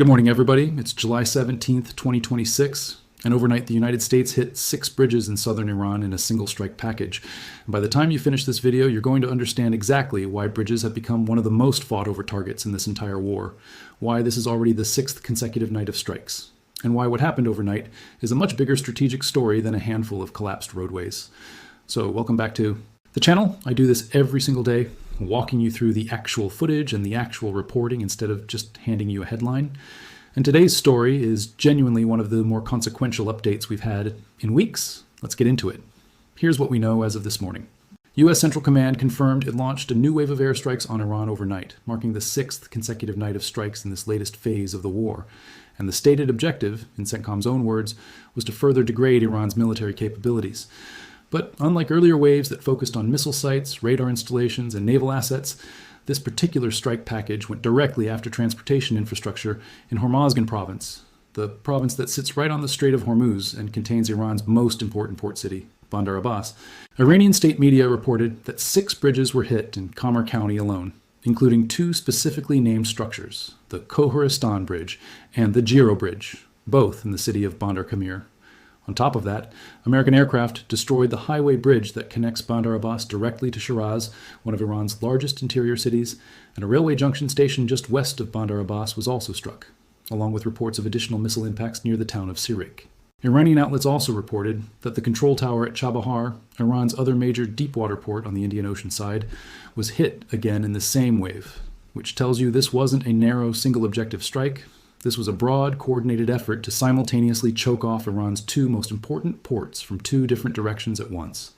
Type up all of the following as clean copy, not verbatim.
Good morning, everybody. It's July 17th, 2026, and overnight the United States hit 6 bridges in southern Iran in a single strike package. And by the time you finish this video, you're going to understand exactly why bridges have become one of the most fought over targets in this entire war, why this is already the 6th consecutive night of strikes, and why what happened overnight is a much bigger strategic story than a handful of collapsed roadways. So welcome back to the channel. I do this every single day, walking you through the actual footage and the actual reporting instead of just handing you a headline. And today's story is genuinely one of the more consequential updates we've had in weeks. Let's get into it. Here's what we know as of this morning. U.S. Central Command confirmed it launched a new wave of airstrikes on Iran overnight, marking the 6th consecutive night of strikes in this latest phase of the war. And the stated objective, in CENTCOM's own words, was to further degrade Iran's military capabilities. But unlike earlier waves that focused on missile sites, radar installations, and naval assets, this particular strike package went directly after transportation infrastructure in Hormuz province, the province that sits right on the Strait of Hormuz and contains Iran's most important port city, Bandar Abbas. Iranian state media reported that 6 bridges were hit in Qamar County alone, including 2 specifically named structures, the Koharistan Bridge and the Giro Bridge, both in the city of Bandar Kamir. On top of that, American aircraft destroyed the highway bridge that connects Bandar Abbas directly to Shiraz, one of Iran's largest interior cities, and a railway junction station just west of Bandar Abbas was also struck, along with reports of additional missile impacts near the town of Sirik. Iranian outlets also reported that the control tower at Chabahar, Iran's other major deepwater port on the Indian Ocean side, was hit again in the same wave, which tells you this wasn't a narrow single-objective strike. This was a broad, coordinated effort to simultaneously choke off Iran's 2 most important ports from 2 different directions at once.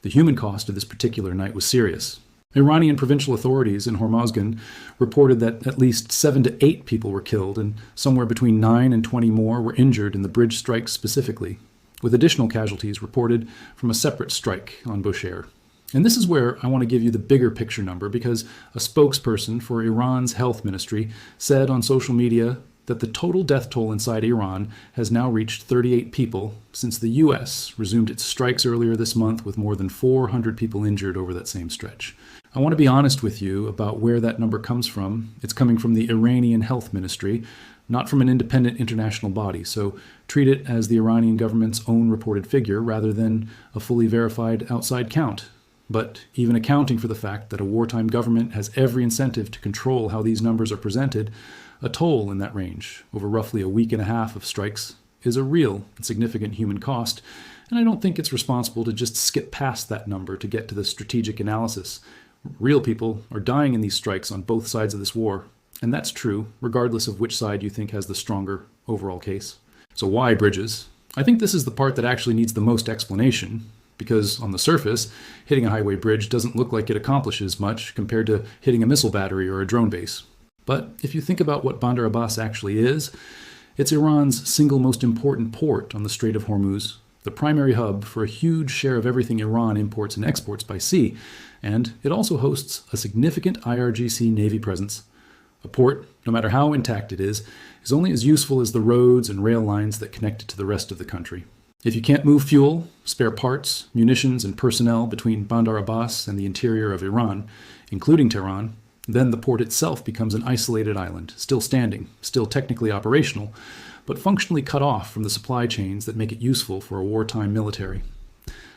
The human cost of this particular night was serious. Iranian provincial authorities in Hormozgan reported that at least 7 to 8 people were killed and somewhere between 9 and 20 more were injured in the bridge strike specifically, with additional casualties reported from a separate strike on Bushehr. And this is where I want to give you the bigger picture number, because a spokesperson for Iran's health ministry said on social media that the total death toll inside Iran has now reached 38 people since the U.S. resumed its strikes earlier this month, with more than 400 people injured over that same stretch. I want to be honest with you about where that number comes from. It's coming from the Iranian health ministry, not from an independent international body, so treat it as the Iranian government's own reported figure rather than a fully verified outside count. But even accounting for the fact that a wartime government has every incentive to control how these numbers are presented, a toll in that range over roughly a week and a half of strikes is a real and significant human cost, and I don't think it's responsible to just skip past that number to get to the strategic analysis. Real people are dying in these strikes on both sides of this war, and that's true regardless of which side you think has the stronger overall case. So why bridges? I think this is the part that actually needs the most explanation, because on the surface, hitting a highway bridge doesn't look like it accomplishes much compared to hitting a missile battery or a drone base. But if you think about what Bandar Abbas actually is, it's Iran's single most important port on the Strait of Hormuz, the primary hub for a huge share of everything Iran imports and exports by sea, and it also hosts a significant IRGC Navy presence. A port, no matter how intact it is only as useful as the roads and rail lines that connect it to the rest of the country. If you can't move fuel, spare parts, munitions, and personnel between Bandar Abbas and the interior of Iran, including Tehran, then the port itself becomes an isolated island, still standing, still technically operational, but functionally cut off from the supply chains that make it useful for a wartime military.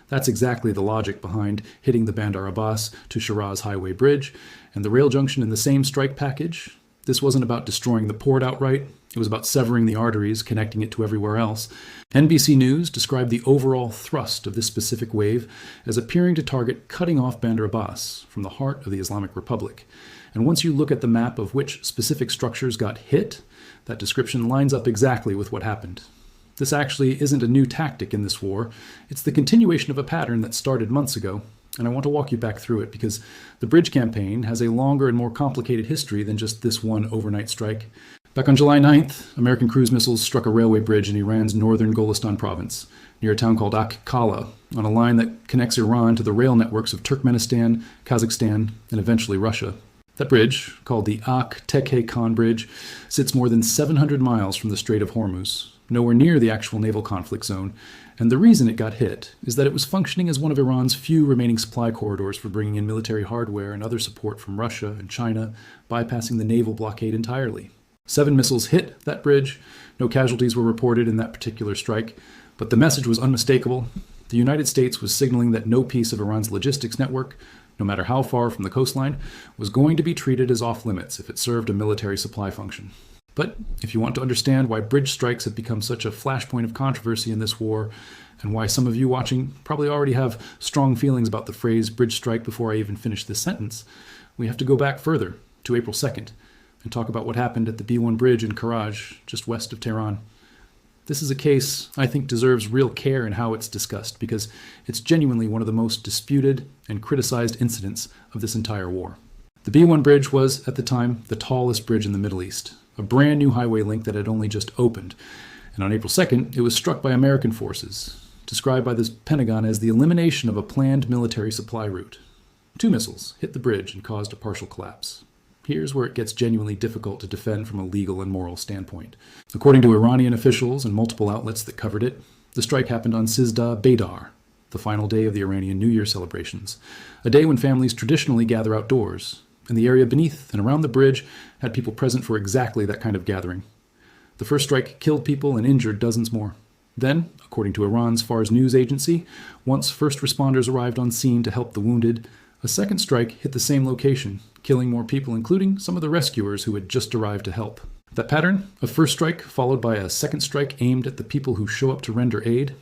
That's exactly the logic behind hitting the Bandar Abbas to Shiraz highway bridge and the rail junction in the same strike package. This wasn't about destroying the port outright. It was about severing the arteries connecting it to everywhere else. NBC News described the overall thrust of this specific wave as appearing to target cutting off Bandar Abbas from the heart of the Islamic Republic. And once you look at the map of which specific structures got hit, that description lines up exactly with what happened. This actually isn't a new tactic in this war. It's the continuation of a pattern that started months ago. And I want to walk you back through it because the bridge campaign has a longer and more complicated history than just this one overnight strike. Back on July 9th, American cruise missiles struck a railway bridge in Iran's northern Golestan province, near a town called Ak-Kala, on a line that connects Iran to the rail networks of Turkmenistan, Kazakhstan, and eventually Russia. That bridge, called the Ak-Tekke-Khan Bridge, sits more than 700 miles from the Strait of Hormuz, nowhere near the actual naval conflict zone, and the reason it got hit is that it was functioning as one of Iran's few remaining supply corridors for bringing in military hardware and other support from Russia and China, bypassing the naval blockade entirely. 7 missiles hit that bridge. No casualties were reported in that particular strike, but the message was unmistakable. The United States was signaling that no piece of Iran's logistics network, no matter how far from the coastline, was going to be treated as off-limits if it served a military supply function. But if you want to understand why bridge strikes have become such a flashpoint of controversy in this war, and why some of you watching probably already have strong feelings about the phrase bridge strike before I even finish this sentence, we have to go back further to April 2nd and talk about what happened at the B1 bridge in Karaj, just west of Tehran. This is a case I think deserves real care in how it's discussed, because it's genuinely one of the most disputed and criticized incidents of this entire war. The B1 bridge was, at the time, the tallest bridge in the Middle East, a brand new highway link that had only just opened. And on April 2nd, it was struck by American forces, described by the Pentagon as the elimination of a planned military supply route. 2 missiles hit the bridge and caused a partial collapse. Here's where it gets genuinely difficult to defend from a legal and moral standpoint. According to Iranian officials and multiple outlets that covered it, the strike happened on Sizdah Baydar, the final day of the Iranian New Year celebrations, a day when families traditionally gather outdoors, and the area beneath and around the bridge had people present for exactly that kind of gathering. The first strike killed people and injured dozens more. Then, according to Iran's Fars news agency, once first responders arrived on scene to help the wounded, a second strike hit the same location, killing more people, including some of the rescuers who had just arrived to help. That pattern, a first strike followed by a second strike aimed at the people who show up to render aid,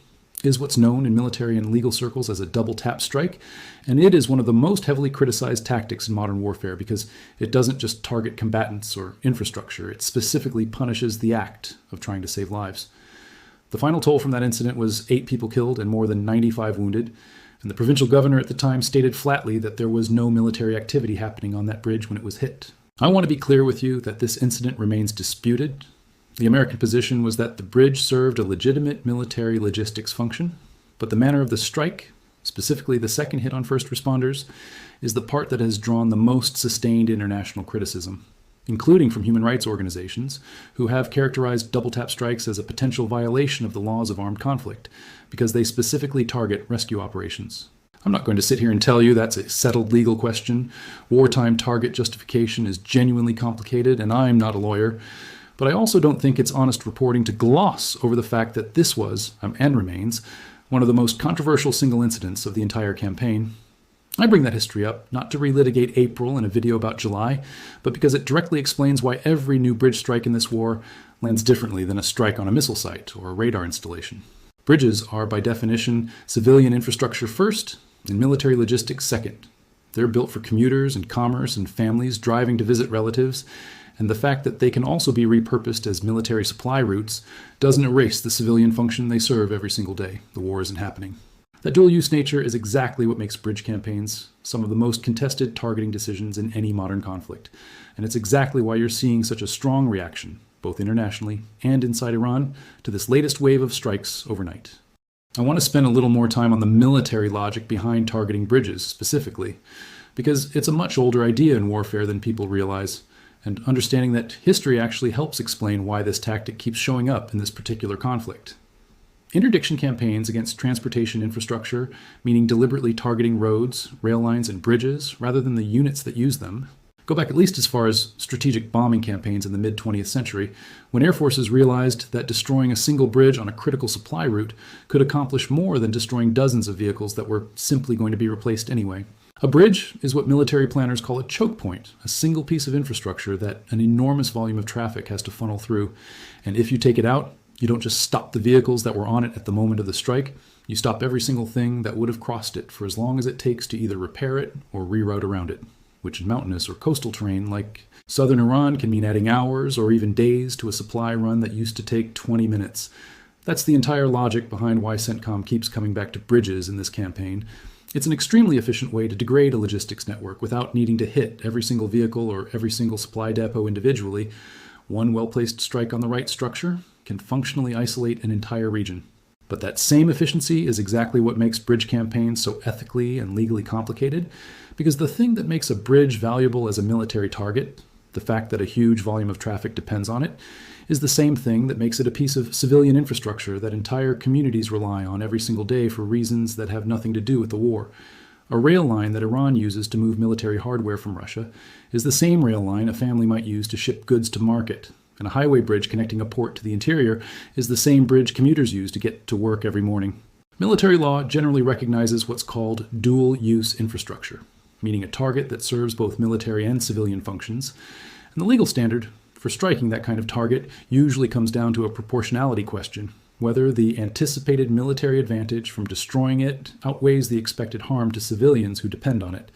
is what's known in military and legal circles as a double tap strike, and it is one of the most heavily criticized tactics in modern warfare because it doesn't just target combatants or infrastructure, it specifically punishes the act of trying to save lives. The final toll from that incident was 8 people killed and more than 95 wounded, and the provincial governor at the time stated flatly that there was no military activity happening on that bridge when it was hit. I want to be clear with you that this incident remains disputed. The American position was that the bridge served a legitimate military logistics function, but the manner of the strike, specifically the second hit on first responders, is the part that has drawn the most sustained international criticism, including from human rights organizations who have characterized double-tap strikes as a potential violation of the laws of armed conflict because they specifically target rescue operations. I'm not going to sit here and tell you that's a settled legal question. Wartime target justification is genuinely complicated, and I'm not a lawyer. But I also don't think it's honest reporting to gloss over the fact that this was, and remains, one of the most controversial single incidents of the entire campaign. I bring that history up, not to relitigate April in a video about July, but because it directly explains why every new bridge strike in this war lands differently than a strike on a missile site or a radar installation. Bridges are, by definition, civilian infrastructure first and military logistics second. They're built for commuters and commerce and families driving to visit relatives, and the fact that they can also be repurposed as military supply routes doesn't erase the civilian function they serve every single day the war isn't happening. That dual-use nature is exactly what makes bridge campaigns some of the most contested targeting decisions in any modern conflict, and it's exactly why you're seeing such a strong reaction, both internationally and inside Iran, to this latest wave of strikes overnight. I want to spend a little more time on the military logic behind targeting bridges specifically, because it's a much older idea in warfare than people realize, and understanding that history actually helps explain why this tactic keeps showing up in this particular conflict. Interdiction campaigns against transportation infrastructure, meaning deliberately targeting roads, rail lines, and bridges, rather than the units that use them, go back at least as far as strategic bombing campaigns in the mid-20th century, when air forces realized that destroying a single bridge on a critical supply route could accomplish more than destroying dozens of vehicles that were simply going to be replaced anyway. A bridge is what military planners call a choke point, a single piece of infrastructure that an enormous volume of traffic has to funnel through. And if you take it out, you don't just stop the vehicles that were on it at the moment of the strike, you stop every single thing that would have crossed it for as long as it takes to either repair it or reroute around it, which in mountainous or coastal terrain like southern Iran can mean adding hours or even days to a supply run that used to take 20 minutes. That's the entire logic behind why CENTCOM keeps coming back to bridges in this campaign. It's an extremely efficient way to degrade a logistics network without needing to hit every single vehicle or every single supply depot individually. One well-placed strike on the right structure can functionally isolate an entire region. But that same efficiency is exactly what makes bridge campaigns so ethically and legally complicated, because the thing that makes a bridge valuable as a military target, the fact that a huge volume of traffic depends on it, is the same thing that makes it a piece of civilian infrastructure that entire communities rely on every single day for reasons that have nothing to do with the war. A rail line that Iran uses to move military hardware from Russia is the same rail line a family might use to ship goods to market, and a highway bridge connecting a port to the interior is the same bridge commuters use to get to work every morning. Military law generally recognizes what's called dual-use infrastructure, meaning a target that serves both military and civilian functions, and the legal standard for striking that kind of target usually comes down to a proportionality question, whether the anticipated military advantage from destroying it outweighs the expected harm to civilians who depend on it.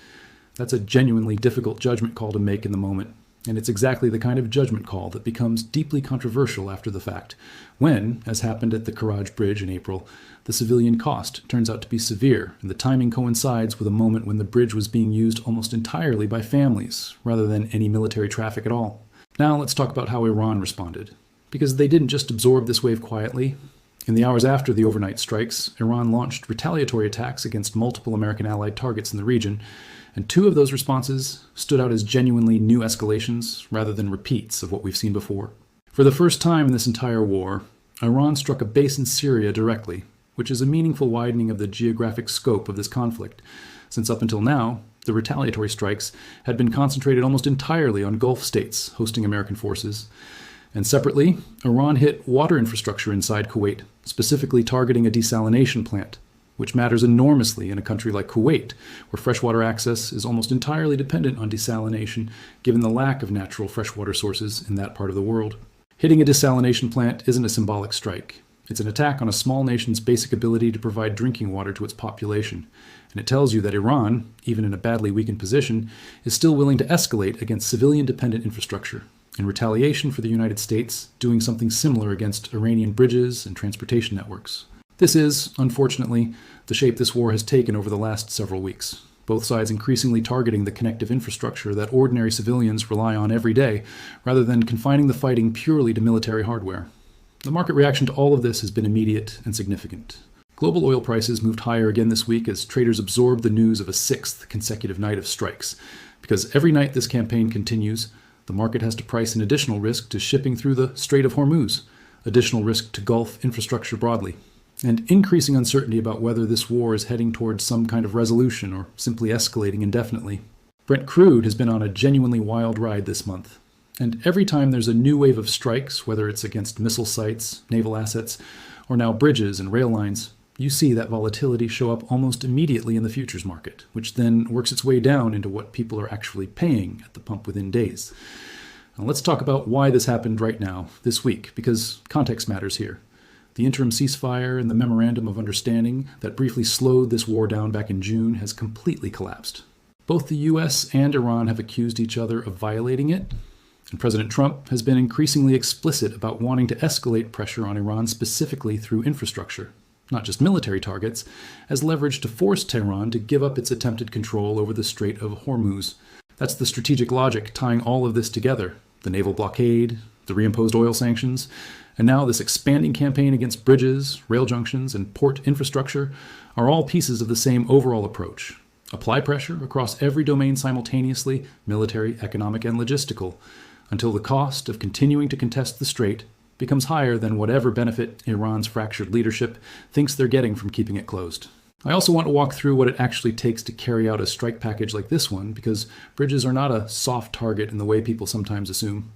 That's a genuinely difficult judgment call to make in the moment, and it's exactly the kind of judgment call that becomes deeply controversial after the fact, when, as happened at the Karaj Bridge in April, the civilian cost turns out to be severe, and the timing coincides with a moment when the bridge was being used almost entirely by families, rather than any military traffic at all. Now let's talk about how Iran responded, because they didn't just absorb this wave quietly. In the hours after the overnight strikes, Iran launched retaliatory attacks against multiple American allied targets in the region, and two of those responses stood out as genuinely new escalations rather than repeats of what we've seen before. For the first time in this entire war, Iran struck a base in Syria directly, which is a meaningful widening of the geographic scope of this conflict, since up until now, the retaliatory strikes had been concentrated almost entirely on Gulf states hosting American forces. And separately, Iran hit water infrastructure inside Kuwait, specifically targeting a desalination plant, which matters enormously in a country like Kuwait, where freshwater access is almost entirely dependent on desalination, given the lack of natural freshwater sources in that part of the world. Hitting a desalination plant isn't a symbolic strike. It's an attack on a small nation's basic ability to provide drinking water to its population, and it tells you that Iran, even in a badly weakened position, is still willing to escalate against civilian-dependent infrastructure, in retaliation for the United States doing something similar against Iranian bridges and transportation networks. This is, unfortunately, the shape this war has taken over the last several weeks, both sides increasingly targeting the connective infrastructure that ordinary civilians rely on every day, rather than confining the fighting purely to military hardware. The market reaction to all of this has been immediate and significant. Global oil prices moved higher again this week as traders absorbed the news of a sixth consecutive night of strikes, because every night this campaign continues, the market has to price an additional risk to shipping through the Strait of Hormuz, additional risk to Gulf infrastructure broadly, and increasing uncertainty about whether this war is heading towards some kind of resolution or simply escalating indefinitely. Brent crude has been on a genuinely wild ride this month, and every time there's a new wave of strikes, whether it's against missile sites, naval assets, or now bridges and rail lines, you see that volatility show up almost immediately in the futures market, which then works its way down into what people are actually paying at the pump within days. Now let's talk about why this happened right now, this week, because context matters here. The interim ceasefire and the memorandum of understanding that briefly slowed this war down back in June has completely collapsed. Both the US and Iran have accused each other of violating it, and President Trump has been increasingly explicit about wanting to escalate pressure on Iran specifically through infrastructure, not just military targets, as leverage to force Tehran to give up its attempted control over the Strait of Hormuz. That's the strategic logic tying all of this together: the naval blockade, the reimposed oil sanctions, and now this expanding campaign against bridges, rail junctions, and port infrastructure are all pieces of the same overall approach. Apply pressure across every domain simultaneously, military, economic, and logistical, until the cost of continuing to contest the strait becomes higher than whatever benefit Iran's fractured leadership thinks they're getting from keeping it closed. I also want to walk through what it actually takes to carry out a strike package like this one, because bridges are not a soft target in the way people sometimes assume.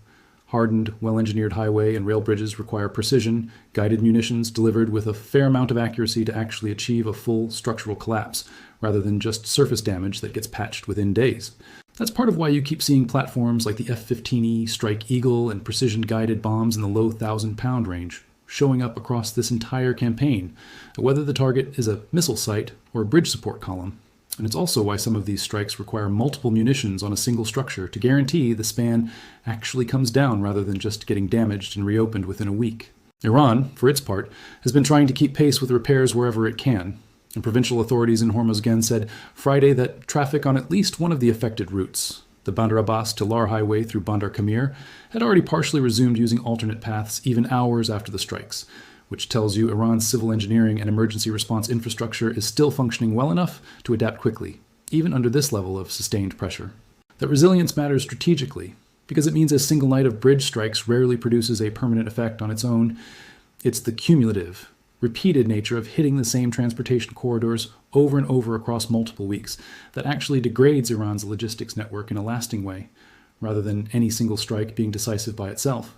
Hardened, well-engineered highway and rail bridges require precision, guided munitions delivered with a fair amount of accuracy to actually achieve a full structural collapse, rather than just surface damage that gets patched within days. That's part of why you keep seeing platforms like the F-15E, Strike Eagle, and precision-guided bombs in the low 1,000-pound range showing up across this entire campaign, whether the target is a missile site or a bridge support column. And it's also why some of these strikes require multiple munitions on a single structure to guarantee the span actually comes down rather than just getting damaged and reopened within a week. Iran, for its part, has been trying to keep pace with repairs wherever it can, and provincial authorities in Hormuzgan said Friday that traffic on at least one of the affected routes, the Bandar Abbas to Lar highway through Bandar Kamir, had already partially resumed using alternate paths even hours after the strikes, which tells you Iran's civil engineering and emergency response infrastructure is still functioning well enough to adapt quickly, even under this level of sustained pressure. That resilience matters strategically, because it means a single night of bridge strikes rarely produces a permanent effect on its own. It's the cumulative, repeated nature of hitting the same transportation corridors over and over across multiple weeks that actually degrades Iran's logistics network in a lasting way, rather than any single strike being decisive by itself.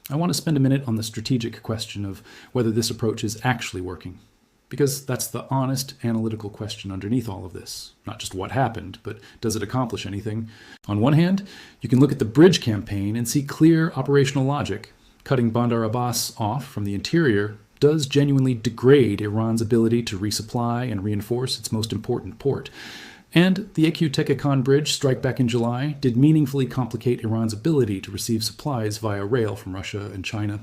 I want to spend a minute on the strategic question of whether this approach is actually working. Because that's the honest, analytical question underneath all of this. Not just what happened, but does it accomplish anything? On one hand, you can look at the bridge campaign and see clear operational logic. Cutting Bandar Abbas off from the interior does genuinely degrade Iran's ability to resupply and reinforce its most important port. And the Tekin bridge strike back in July did meaningfully complicate Iran's ability to receive supplies via rail from Russia and China.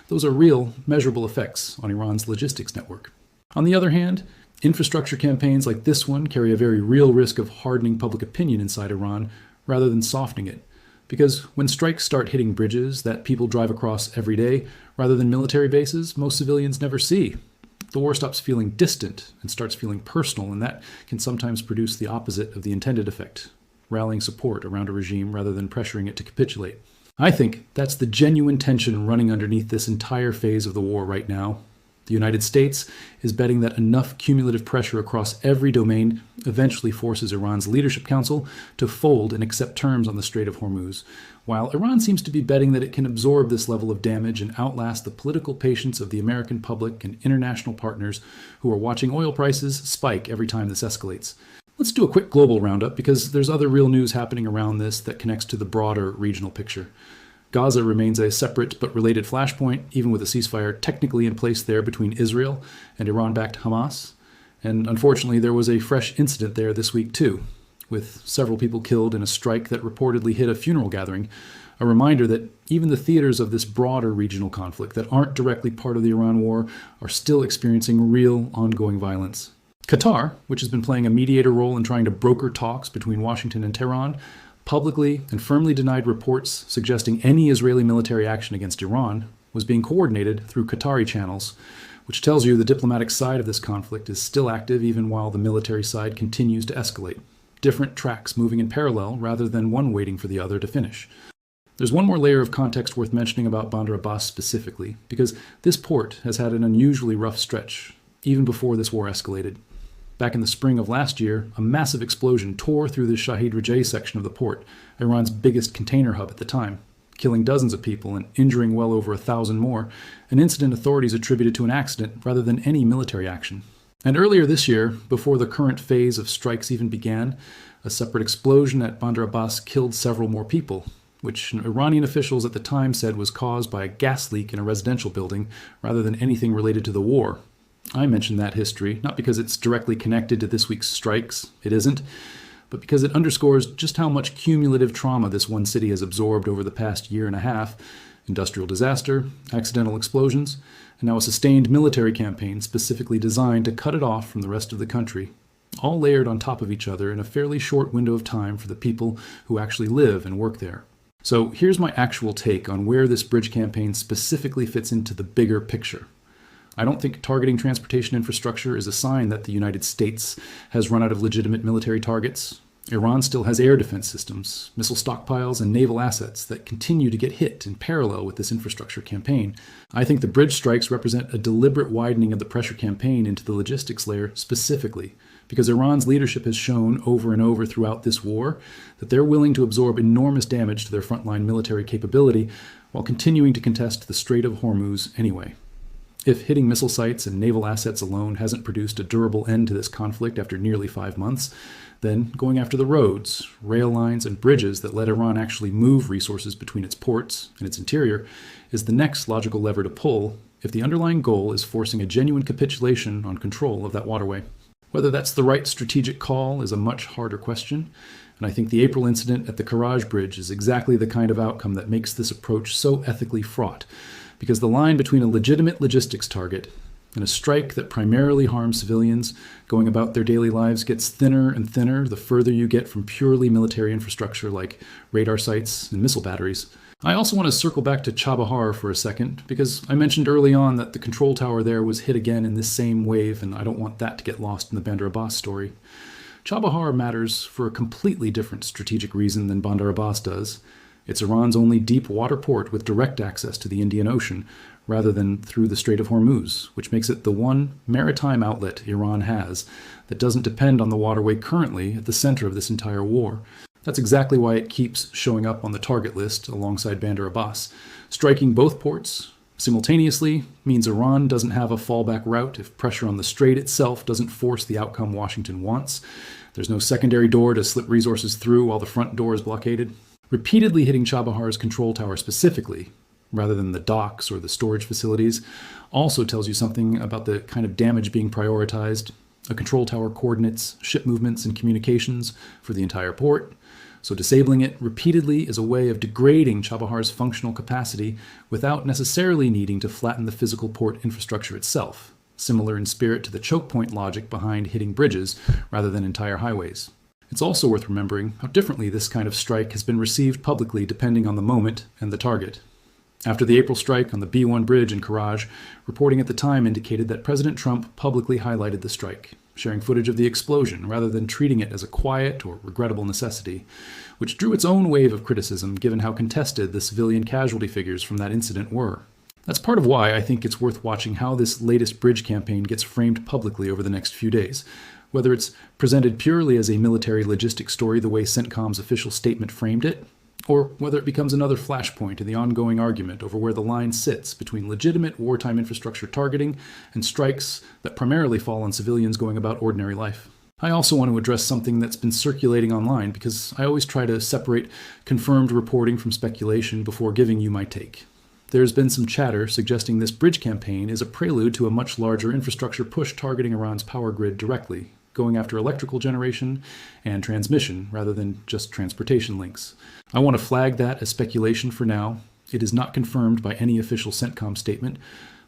Those are real, measurable effects on Iran's logistics network. On the other hand, infrastructure campaigns like this one carry a very real risk of hardening public opinion inside Iran rather than softening it. Because when strikes start hitting bridges that people drive across every day, rather than military bases most civilians never see, the war stops feeling distant and starts feeling personal, and that can sometimes produce the opposite of the intended effect, rallying support around a regime rather than pressuring it to capitulate. I think that's the genuine tension running underneath this entire phase of the war right now. The United States is betting that enough cumulative pressure across every domain eventually forces Iran's Leadership Council to fold and accept terms on the Strait of Hormuz, while Iran seems to be betting that it can absorb this level of damage and outlast the political patience of the American public and international partners who are watching oil prices spike every time this escalates. Let's do a quick global roundup because there's other real news happening around this that connects to the broader regional picture. Gaza remains a separate but related flashpoint, even with a ceasefire technically in place there between Israel and Iran-backed Hamas. And unfortunately, there was a fresh incident there this week too, with several people killed in a strike that reportedly hit a funeral gathering, a reminder that even the theaters of this broader regional conflict that aren't directly part of the Iran war are still experiencing real ongoing violence. Qatar, which has been playing a mediator role in trying to broker talks between Washington and Tehran, publicly and firmly denied reports suggesting any Israeli military action against Iran was being coordinated through Qatari channels, which tells you the diplomatic side of this conflict is still active even while the military side continues to escalate. Different tracks moving in parallel rather than one waiting for the other to finish. There's one more layer of context worth mentioning about Bandar Abbas specifically, because this port has had an unusually rough stretch, even before this war escalated. Back in the spring of last year, a massive explosion tore through the Shahid Rajai section of the port, Iran's biggest container hub at the time, killing dozens of people and injuring well over 1,000 more, an incident authorities attributed to an accident rather than any military action. And earlier this year, before the current phase of strikes even began, a separate explosion at Bandar Abbas killed several more people, which Iranian officials at the time said was caused by a gas leak in a residential building rather than anything related to the war. I mention that history, not because it's directly connected to this week's strikes, it isn't, but because it underscores just how much cumulative trauma this one city has absorbed over the past year and a half: industrial disaster, accidental explosions, and now a sustained military campaign specifically designed to cut it off from the rest of the country, all layered on top of each other in a fairly short window of time for the people who actually live and work there. So here's my actual take on where this bridge campaign specifically fits into the bigger picture. I don't think targeting transportation infrastructure is a sign that the United States has run out of legitimate military targets. Iran still has air defense systems, missile stockpiles, and naval assets that continue to get hit in parallel with this infrastructure campaign. I think the bridge strikes represent a deliberate widening of the pressure campaign into the logistics layer specifically, because Iran's leadership has shown over and over throughout this war that they're willing to absorb enormous damage to their frontline military capability while continuing to contest the Strait of Hormuz anyway. If hitting missile sites and naval assets alone hasn't produced a durable end to this conflict after nearly 5 months, then going after the roads, rail lines, and bridges that let Iran actually move resources between its ports and its interior is the next logical lever to pull if the underlying goal is forcing a genuine capitulation on control of that waterway. Whether that's the right strategic call is a much harder question, and I think the April incident at the Karaj Bridge is exactly the kind of outcome that makes this approach so ethically fraught, because the line between a legitimate logistics target and a strike that primarily harms civilians going about their daily lives gets thinner and thinner the further you get from purely military infrastructure like radar sites and missile batteries. I also want to circle back to Chabahar for a second, because I mentioned early on that the control tower there was hit again in this same wave, and I don't want that to get lost in the Bandar Abbas story. Chabahar matters for a completely different strategic reason than Bandar Abbas does. It's Iran's only deep water port with direct access to the Indian Ocean, rather than through the Strait of Hormuz, which makes it the one maritime outlet Iran has that doesn't depend on the waterway currently at the center of this entire war. That's exactly why it keeps showing up on the target list alongside Bandar Abbas. Striking both ports simultaneously means Iran doesn't have a fallback route if pressure on the strait itself doesn't force the outcome Washington wants. There's no secondary door to slip resources through while the front door is blockaded. Repeatedly hitting Chabahar's control tower specifically, rather than the docks or the storage facilities, also tells you something about the kind of damage being prioritized. A control tower coordinates ship movements and communications for the entire port. So disabling it repeatedly is a way of degrading Chabahar's functional capacity without necessarily needing to flatten the physical port infrastructure itself, similar in spirit to the choke point logic behind hitting bridges rather than entire highways. It's also worth remembering how differently this kind of strike has been received publicly depending on the moment and the target. After the April strike on the B1 bridge in Karaj, reporting at the time indicated that President Trump publicly highlighted the strike, sharing footage of the explosion rather than treating it as a quiet or regrettable necessity, which drew its own wave of criticism given how contested the civilian casualty figures from that incident were. That's part of why I think it's worth watching how this latest bridge campaign gets framed publicly over the next few days. Whether it's presented purely as a military logistics story the way CENTCOM's official statement framed it, or whether it becomes another flashpoint in the ongoing argument over where the line sits between legitimate wartime infrastructure targeting and strikes that primarily fall on civilians going about ordinary life. I also want to address something that's been circulating online because I always try to separate confirmed reporting from speculation before giving you my take. There's been some chatter suggesting this bridge campaign is a prelude to a much larger infrastructure push targeting Iran's power grid directly, going after electrical generation and transmission rather than just transportation links. I want to flag that as speculation for now. It is not confirmed by any official CENTCOM statement,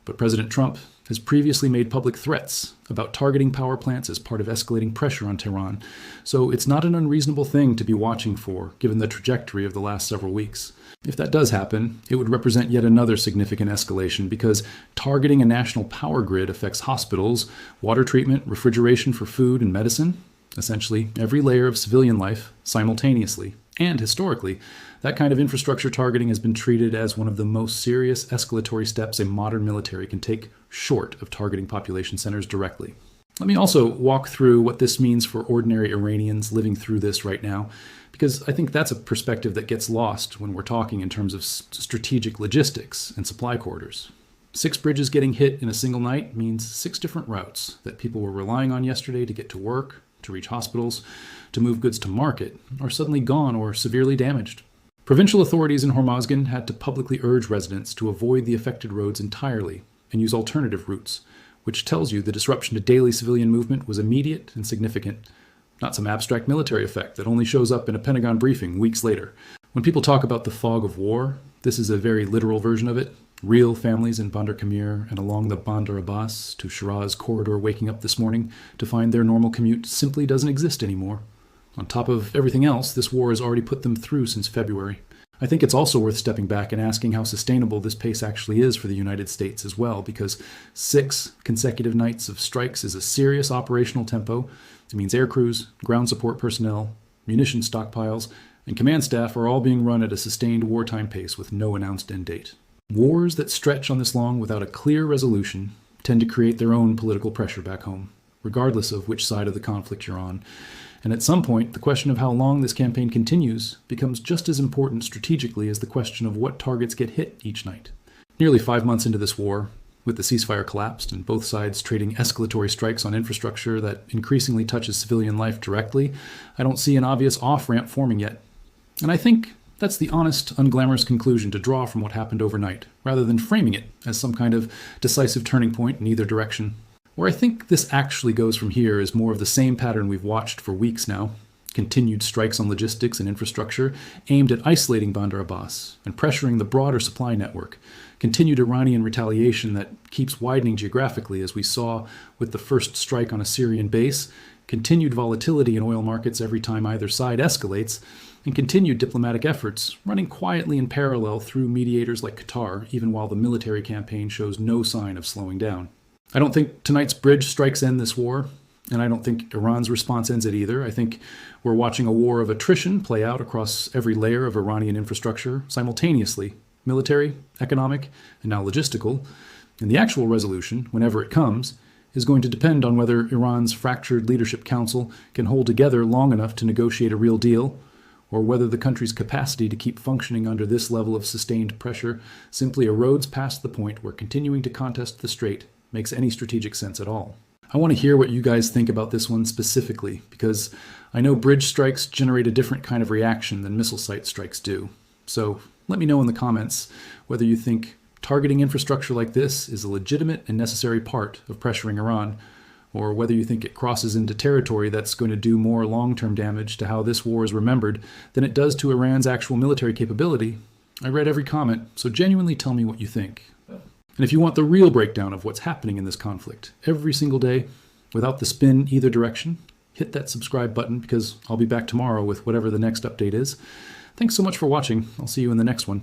but President Trump has previously made public threats about targeting power plants as part of escalating pressure on Tehran, so it's not an unreasonable thing to be watching for, given the trajectory of the last several weeks. If that does happen, it would represent yet another significant escalation because targeting a national power grid affects hospitals, water treatment, refrigeration for food and medicine, essentially every layer of civilian life simultaneously. And historically, that kind of infrastructure targeting has been treated as one of the most serious escalatory steps a modern military can take short of targeting population centers directly. Let me also walk through what this means for ordinary Iranians living through this right now, because I think that's a perspective that gets lost when we're talking in terms of strategic logistics and supply corridors. 6 bridges getting hit in a single night means 6 different routes that people were relying on yesterday to get to work, to reach hospitals, to move goods to market, are suddenly gone or severely damaged. Provincial authorities in Hormozgan had to publicly urge residents to avoid the affected roads entirely and use alternative routes, which tells you the disruption to daily civilian movement was immediate and significant, not some abstract military effect that only shows up in a Pentagon briefing weeks later. When people talk about the fog of war, this is a very literal version of it. Real families in Bandar Kamir and along the Bandar Abbas to Shiraz corridor waking up this morning to find their normal commute simply doesn't exist anymore. On top of everything else, this war has already put them through since February. I think it's also worth stepping back and asking how sustainable this pace actually is for the United States as well, because 6 consecutive nights of strikes is a serious operational tempo. It means air crews, ground support personnel, munition stockpiles, and command staff are all being run at a sustained wartime pace with no announced end date. Wars that stretch on this long without a clear resolution tend to create their own political pressure back home, regardless of which side of the conflict you're on. And at some point, the question of how long this campaign continues becomes just as important strategically as the question of what targets get hit each night. Nearly 5 months into this war, with the ceasefire collapsed and both sides trading escalatory strikes on infrastructure that increasingly touches civilian life directly, I don't see an obvious off-ramp forming yet. And I think that's the honest, unglamorous conclusion to draw from what happened overnight, rather than framing it as some kind of decisive turning point in either direction. Where I think this actually goes from here is more of the same pattern we've watched for weeks now. Continued strikes on logistics and infrastructure aimed at isolating Bandar Abbas and pressuring the broader supply network. Continued Iranian retaliation that keeps widening geographically, as we saw with the first strike on a Syrian base, continued volatility in oil markets every time either side escalates, and continued diplomatic efforts running quietly in parallel through mediators like Qatar, even while the military campaign shows no sign of slowing down. I don't think tonight's bridge strikes end this war, and I don't think Iran's response ends it either. I think we're watching a war of attrition play out across every layer of Iranian infrastructure simultaneously, military, economic, and now logistical. And the actual resolution, whenever it comes, is going to depend on whether Iran's fractured leadership council can hold together long enough to negotiate a real deal, or whether the country's capacity to keep functioning under this level of sustained pressure simply erodes past the point where continuing to contest the strait makes any strategic sense at all. I want to hear what you guys think about this one specifically, because I know bridge strikes generate a different kind of reaction than missile site strikes do. So let me know in the comments whether you think targeting infrastructure like this is a legitimate and necessary part of pressuring Iran, or whether you think it crosses into territory that's going to do more long-term damage to how this war is remembered than it does to Iran's actual military capability. I read every comment, so genuinely tell me what you think. And if you want the real breakdown of what's happening in this conflict every single day, without the spin either direction, hit that subscribe button, because I'll be back tomorrow with whatever the next update is. Thanks so much for watching. I'll see you in the next one.